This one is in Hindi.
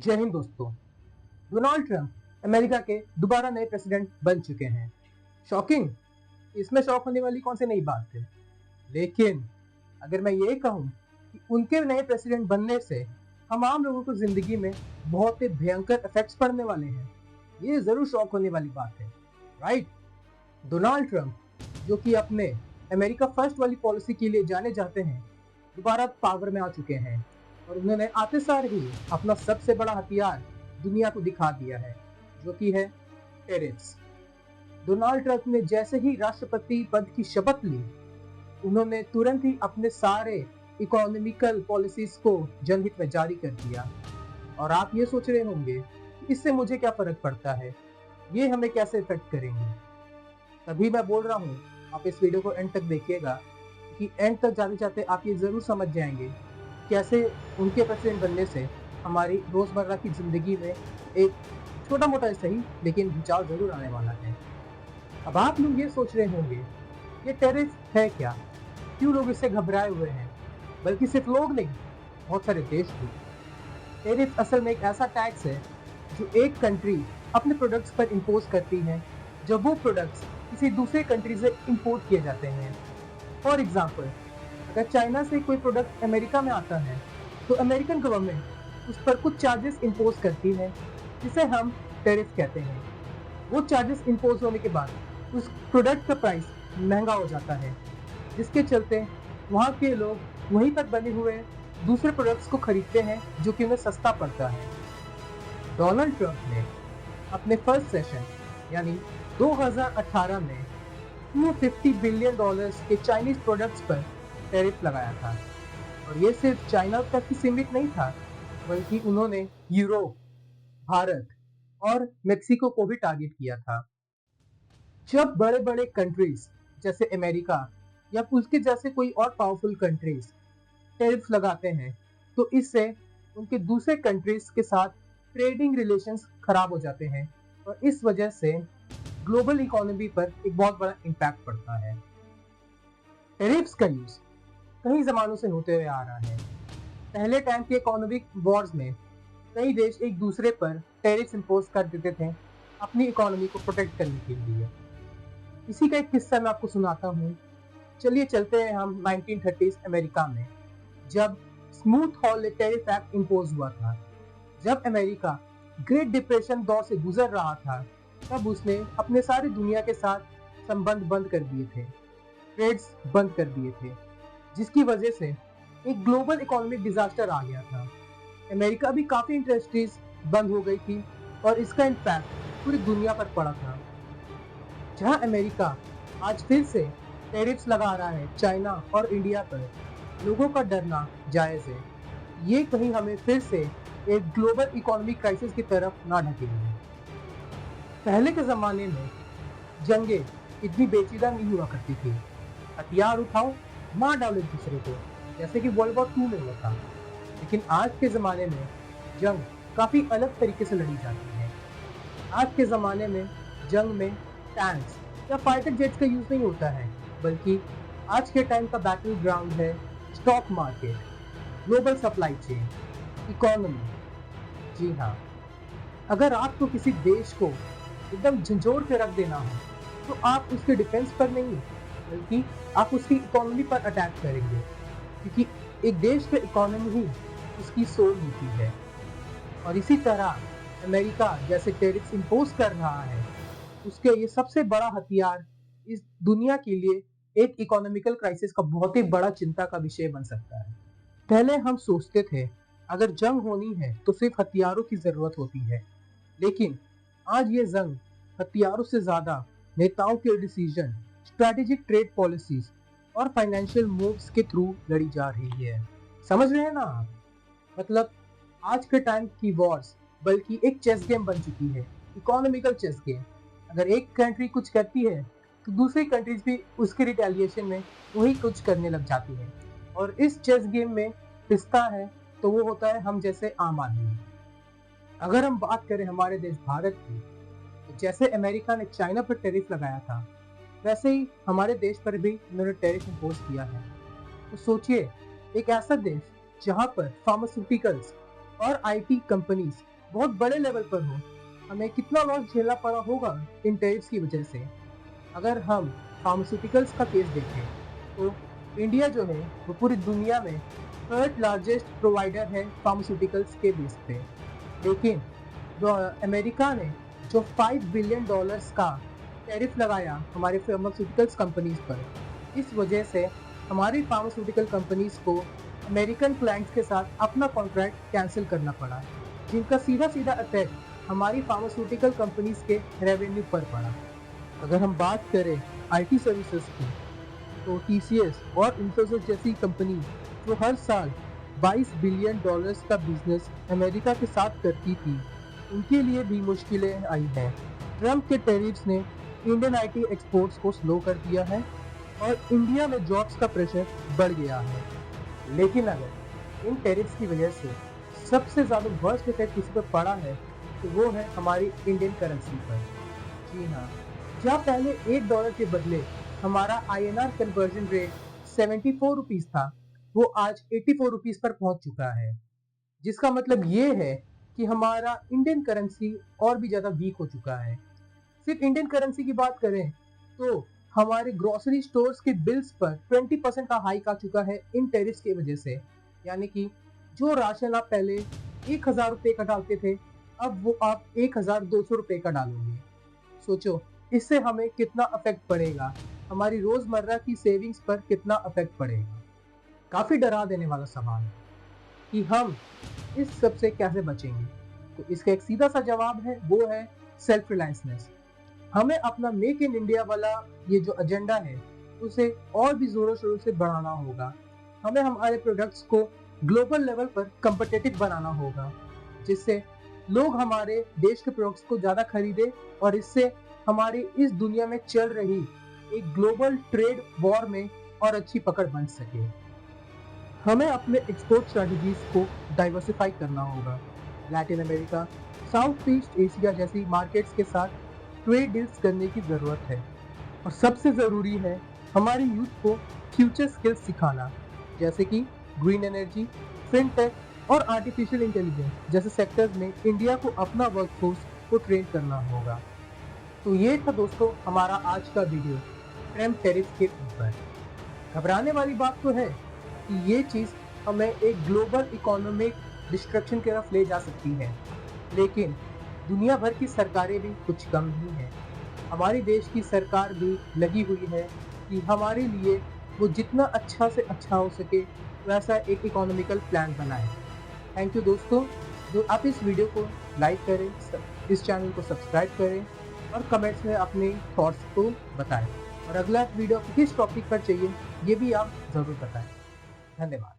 जय हिंद दोस्तों। डोनाल्ड ट्रंप अमेरिका के दोबारा नए प्रेसिडेंट बन चुके हैं। शॉकिंग? इसमें शॉक होने वाली कौन सी नई बात है। लेकिन अगर मैं ये कहूँ कि उनके नए प्रेसिडेंट बनने से हम आम लोगों को जिंदगी में बहुत ही भयंकर इफेक्ट्स पड़ने वाले हैं, ये जरूर शॉक होने वाली बात है, राइट। डोनाल्ड ट्रंप, जो कि अपने अमेरिका फर्स्ट वाली पॉलिसी के लिए जाने जाते हैं, दोबारा पावर में आ चुके हैं और उन्होंने आते सार ही अपना सबसे बड़ा हथियार दुनिया को दिखा दिया है, जो कि है टेरिफ्स। डोनाल्ड ट्रंप ने जैसे ही राष्ट्रपति पद की शपथ ली, उन्होंने तुरंत ही अपने सारे इकोनॉमिकल पॉलिसीज को जनहित में जारी कर दिया। और आप ये सोच रहे होंगे कि इससे मुझे क्या फर्क पड़ता है, ये हमें कैसे इफेक्ट करेंगे। तभी मैं बोल रहा हूँ आप इस वीडियो को एंड तक देखिएगा, क्योंकि एंड तक जाते जाते आप ये जरूर समझ जाएंगे कैसे उनके प्रेसिडेंट बनने से हमारी रोजमर्रा की जिंदगी में एक छोटा मोटा सही लेकिन बचाव जरूर आने वाला है। अब आप लोग ये सोच रहे होंगे ये टेरिफ है क्या, क्यों लोग इससे घबराए हुए हैं। बल्कि सिर्फ लोग नहीं, बहुत सारे देश भी। टेरिफ असल में एक ऐसा टैक्स है जो एक कंट्री अपने प्रोडक्ट्स पर इम्पोज करती है जब वो प्रोडक्ट्स किसी दूसरे कंट्री से इंपोर्ट किए जाते हैं। फॉर एग्जाम्पल, अगर चाइना से कोई प्रोडक्ट अमेरिका में आता है तो अमेरिकन गवर्नमेंट उस पर कुछ चार्जेस इम्पोज करती है, जिसे हम टेरिफ कहते हैं। वो चार्जेस इम्पोज होने के बाद उस प्रोडक्ट का प्राइस महंगा हो जाता है, जिसके चलते वहाँ के लोग वहीं पर बने हुए दूसरे प्रोडक्ट्स को खरीदते हैं जो कि उन्हें सस्ता पड़ता है। डोनाल्ड ट्रंप ने अपने फर्स्ट सेशन यानी 2018 में $250 बिलियन के चाइनीज प्रोडक्ट्स पर टैरिफ लगाया था। और ये सिर्फ चाइना तक ही सीमित नहीं था, बल्कि उन्होंने यूरोप, भारत और मेक्सिको को भी टारगेट किया था। जब बड़े बड़े कंट्रीज जैसे अमेरिका या उसके जैसे कोई और पावरफुल कंट्रीज टैरिफ लगाते हैं, तो इससे उनके दूसरे कंट्रीज के साथ ट्रेडिंग रिलेशंस खराब हो जाते हैं और इस वजह से ग्लोबल इकोनॉमी पर एक बहुत बड़ा इम्पैक्ट पड़ता है। टैरिफ्स का यूज कई जमानों से होते हुए आ रहा है। पहले टाइम के इकोनॉमिक वॉर्स में कई देश एक दूसरे पर टैरिफ्स इंपोज कर देते थे अपनी इकोनॉमी को प्रोटेक्ट करने के लिए। इसी का एक किस्सा मैं आपको सुनाता हूँ। चलिए चलते हैं हम 1930s अमेरिका में, जब smooth hall tariff act impose हुआ था। जब अमेरिका ग्रेट डिप्रेशन दौर से गुजर रहा था, तब उसने अपने सारी दुनिया के साथ संबंध बंद कर दिए थे, ट्रेड्स बंद कर दिए थे, जिसकी वजह से एक ग्लोबल इकोनॉमिक डिजास्टर आ गया था। अमेरिका भी काफी इंडस्ट्रीज बंद हो गई थी और इसका इम्पैक्ट पूरी दुनिया पर पड़ा था। जहां अमेरिका आज फिर से टैरिफ्स लगा रहा है चाइना और इंडिया पर, लोगों का डरना जायज है। ये कहीं हमें फिर से एक ग्लोबल इकोनॉमिक क्राइसिस की तरफ ना ढकेले। पहले के जमाने में जंगें इतनी पेचीदा नहीं हुआ करती थी। हथियार उठाओ, मार डालो एक दूसरे को, जैसे कि वर्ल्ड वॉर 2 में हुआ था। लेकिन आज के ज़माने में जंग काफ़ी अलग तरीके से लड़ी जाती है। आज के ज़माने में जंग में टैंक्स या फाइटर जेट्स का यूज़ नहीं होता है, बल्कि आज के टाइम का बैटल ग्राउंड है stock market, global supply chain, economy. जी हाँ, अगर आपको किसी देश को एकदम झंझोड़ के रख देना हो, तो आप उसके डिफेंस पर नहीं, बल्कि आप उसकी इकोनॉमी पर अटैक करेंगे, क्योंकि एक देश की इकोनॉमी ही उसकी सोल होती है। और इसी तरह अमेरिका जैसे टैरिफ्स इंपोज कर रहा है, उसके ये सबसे बड़ा हथियार इस दुनिया के लिए एक इकोनॉमिकल क्राइसिस का बहुत ही बड़ा चिंता का विषय बन सकता है। पहले हम सोचते थे अगर जंग होनी है तो सिर्फ हथियारों की जरूरत होती है, लेकिन आज ये जंग हथियारों से ज्यादा नेताओं के डिसीजन, स्ट्रैटेजिक ट्रेड पॉलिसीज और फाइनेंशियल मूव्स के थ्रू लड़ी जा रही है। समझ रहे हैं ना आप? मतलब आज के टाइम की वॉर्स बल्कि एक चेस गेम बन चुकी है, इकोनॉमिकल चेस गेम। अगर एक कंट्री कुछ करती है तो दूसरी कंट्रीज भी उसके रिटेलिएशन में वही कुछ करने लग जाती है। और इस चेस गेम में पिसता है तो वो होता है हम जैसे आम आदमी। अगर हम बात करें हमारे देश भारत की, तो जैसे अमेरिका ने चाइना पर टैरिफ लगाया था, वैसे ही हमारे देश पर भी उन्होंने टैरिफ इंपोज किया है। तो सोचिए, एक ऐसा देश जहां पर फार्मास्यूटिकल्स और आईटी कंपनीज बहुत बड़े लेवल पर हो, हमें कितना लॉस झेलना पड़ा होगा इन टैरिफ्स की वजह से। अगर हम फार्मास्यूटिकल्स का केस देखें तो इंडिया जो है वो पूरी दुनिया में थर्ड लार्जेस्ट प्रोवाइडर है फार्मास्यूटिकल्स के बेस पे। लेकिन जो अमेरिका ने जो $5 बिलियन का टैरिफ लगाया हमारे फार्मास्यूटिकल्स कंपनीज पर, इस वजह से हमारी फार्मास्यूटिकल कंपनीज को अमेरिकन क्लाइंट्स के साथ अपना कॉन्ट्रैक्ट कैंसिल करना पड़ा, जिनका सीधा सीधा इफेक्ट हमारी फार्मास्यूटिकल कंपनीज के रेवेन्यू पर पड़ा। अगर हम बात करें आईटी सर्विसेज की, तो टीसीएस और इन्फोसिस जैसी कंपनी जो हर साल $22 बिलियन का बिजनेस अमेरिका के साथ करती थी, उनके लिए भी मुश्किलें आई हैं। ट्रम्प के टैरिफ्स ने इंडियन आईटी एक्सपोर्ट्स को स्लो कर दिया है और इंडिया में जॉब्स का प्रेशर बढ़ गया है। लेकिन अगर इन टैरिफ्स की वजह से सबसे ज़्यादा वर्स्ट इफेक्ट किसी पर पड़ा है तो वो है हमारी इंडियन करेंसी पर। जी हाँ, जहाँ पहले $1 के बदले हमारा INR कन्वर्जन रेट 74 रुपीज़ था, वो आज 84 रुपीज़ पर पहुंच चुका है, जिसका मतलब ये है कि हमारा इंडियन करेंसी और भी ज़्यादा वीक हो चुका है। सिर्फ इंडियन करेंसी की बात करें तो हमारे ग्रोसरी स्टोर्स के बिल्स पर 20% का हाइक आ चुका है इन टैरिफ्स की वजह से। यानी कि जो राशन आप पहले 1000 रुपये का डालते थे, अब वो आप 1200 रुपये का डालोगे। सोचो इससे हमें कितना अफेक्ट पड़ेगा, हमारी रोजमर्रा की सेविंग्स पर कितना अफेक्ट पड़ेगा। काफी डरा देने वाला सवाल है कि हम इस सब से कैसे बचेंगे। तो इसका एक सीधा सा जवाब है, वो है सेल्फ रिलायंसनेस। हमें अपना मेक इन इंडिया वाला ये जो एजेंडा है उसे और भी जोरों शोरों से बढ़ाना होगा। हमें हमारे प्रोडक्ट्स को ग्लोबल लेवल पर कम्पिटिटिव बनाना होगा, जिससे लोग हमारे देश के प्रोडक्ट्स को ज़्यादा खरीदे और इससे हमारी इस दुनिया में चल रही एक ग्लोबल ट्रेड वॉर में और अच्छी पकड़ बन सके। हमें अपने एक्सपोर्ट स्ट्रेटजीज को डाइवर्सिफाई करना होगा। Latin America, south east Asia जैसी मार्केट्स के साथ ट्रेड डील्स करने की ज़रूरत है। और सबसे ज़रूरी है हमारी यूथ को फ्यूचर स्किल्स सिखाना, जैसे कि ग्रीन एनर्जी, फिनटेक और आर्टिफिशियल इंटेलिजेंस जैसे सेक्टर्स में इंडिया को अपना वर्कफोर्स को ट्रेन करना होगा। तो ये था दोस्तों हमारा आज का वीडियो ट्रम्प टैरिफ के ऊपर। घबराने वाली बात तो है कि ये चीज़ हमें एक ग्लोबल इकोनॉमिक डिस्ट्रक्शन की तरफ ले जा सकती है, लेकिन दुनिया भर की सरकारें भी कुछ कम नहीं हैं। हमारे देश की सरकार भी लगी हुई है कि हमारे लिए वो जितना अच्छा से अच्छा हो सके वैसा एक इकोनॉमिकल प्लान बनाए। थैंक यू दोस्तों, जो आप इस वीडियो को लाइक करें, इस चैनल को सब्सक्राइब करें और कमेंट्स में अपने थॉट्स को बताएं। और अगला वीडियो किस टॉपिक पर चाहिए ये भी आप ज़रूर बताएं। धन्यवाद।